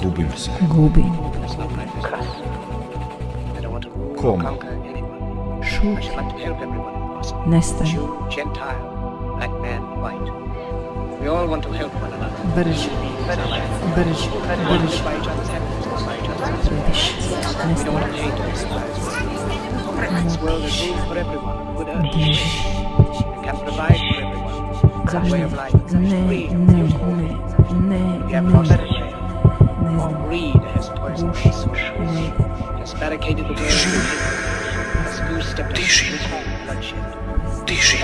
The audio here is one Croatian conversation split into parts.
Gubim se. Gubim. Koma. Šuti. Nestaje. Brži. Brži. Brži. Previše. Nestaje. Diži. Zašto? Ne znam. Diži. Diži.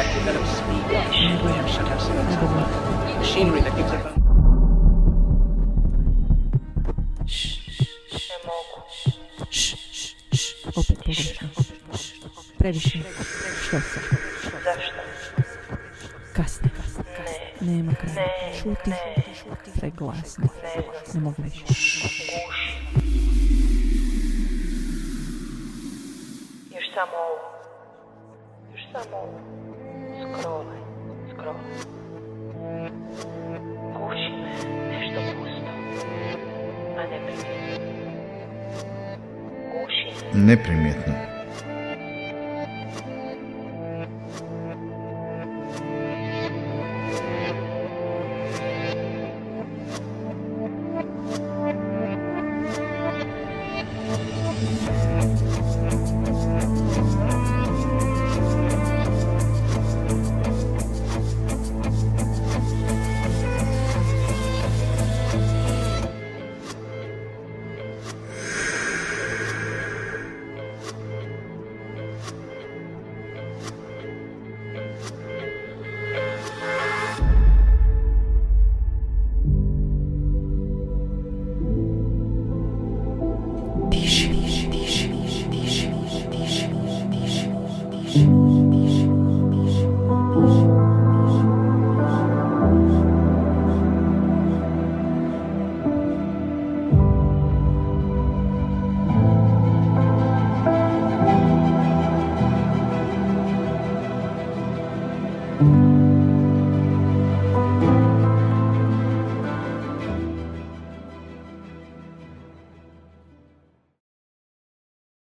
Opet pogrešno. Previše. Što se? Kasno. Nema kraja. Šuti. Preglasno. Ne mogu više. Još samo ovo. Skrolaj. Guši me nešto pusto, a neprimjetno. Guši me. Neprimjetno. Diši.